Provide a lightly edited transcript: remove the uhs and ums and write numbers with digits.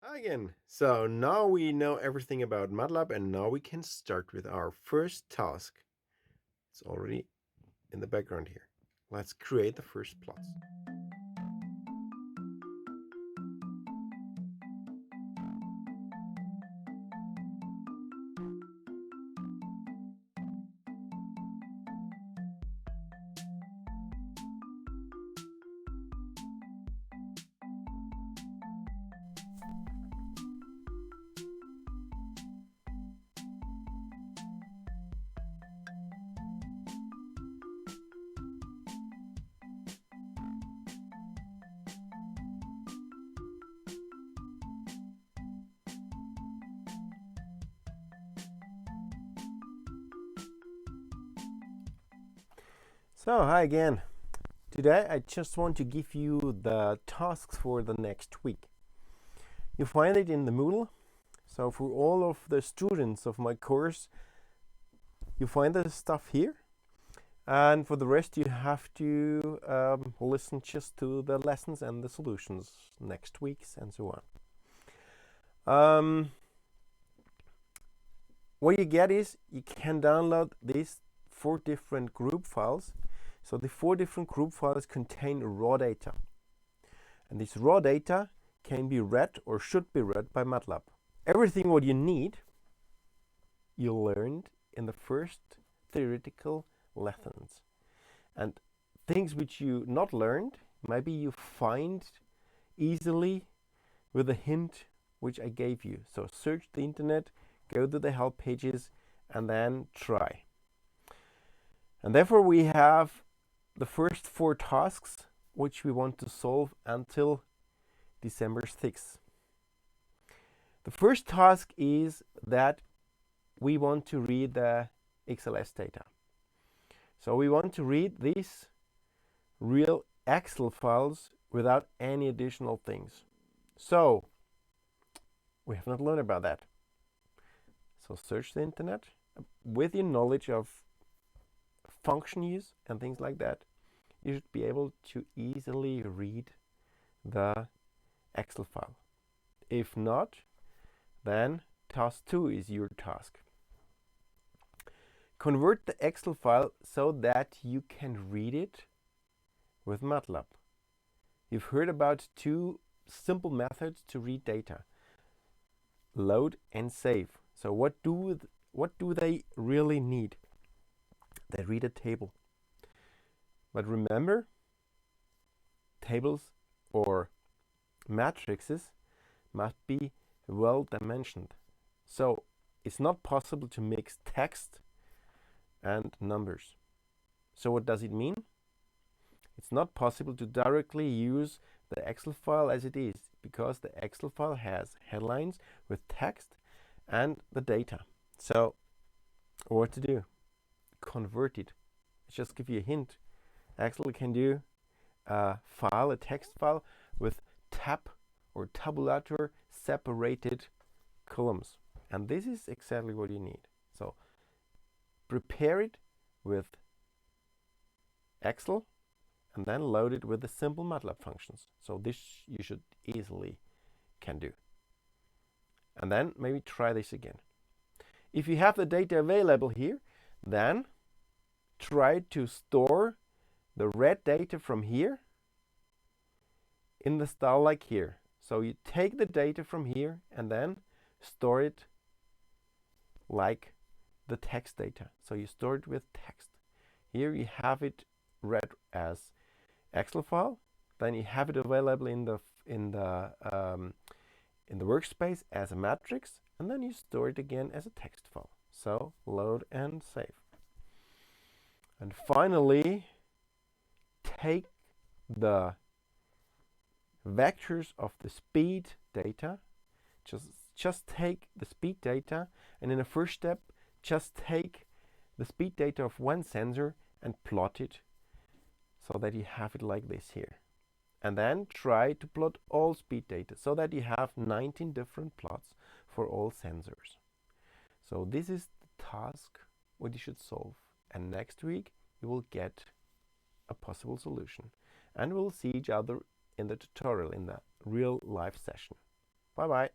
Hi again. So now we know everything about Matlab and now we can start with our first task. It's already in the background here. Let's create the first plots. So hi again. Today I just want to give you the tasks for the next week. You find it in the Moodle. So for all of the students of my course, you find the stuff here. And for the rest, you have to listen just to the lessons and the solutions next week's and so on. What you get is you can download these 4 different group files. So the 4 different group files contain raw data. And this raw data can be read or should be read by Matlab. Everything what you need, you learned in the first theoretical lessons. And things which you not learned, maybe you find easily with a hint which I gave you. So search the internet, go to the help pages, and then try. And therefore we have the first 4 tasks which we want to solve until December 6th. The first task is that we want to read the XLS data. So we want to read these real Excel files without any additional things. So we have not learned about that. So search the internet with your knowledge of function use and things like that. You should be able to easily read the Excel file. If not, then task 2 is your task. Convert the Excel file so that you can read it with Matlab. You've heard about 2 simple methods to read data: load and save. So what do they really need? They read a table. But remember, tables or matrices must be well dimensioned. So it's not possible to mix text and numbers. So what does it mean? It's not possible to directly use the Excel file as it is, because the Excel file has headlines with text and the data. So what to do? Convert it. Just give you a hint. Excel can do a text file with tab or tabulator separated columns. And this is exactly what you need. So prepare it with Excel and then load it with the simple Matlab functions. So this you should easily can do. And then maybe try this again. If you have the data available here, then try to store the red data from here in the style like here. So you take the data from here and then store it like the text data. So you store it with text. Here you have it read as Excel file. Then you have it available in the workspace as a matrix, and then you store it again as a text file. So load and save. And finally, take the vectors of the speed data. Just take the speed data, and in the first step, just take the speed data of one sensor and plot it so that you have it like this here. And then try to plot all speed data so that you have 19 different plots for all sensors. So this is the task what you should solve. And next week you will get a possible solution. And we'll see each other in the tutorial, in the real live session. Bye bye.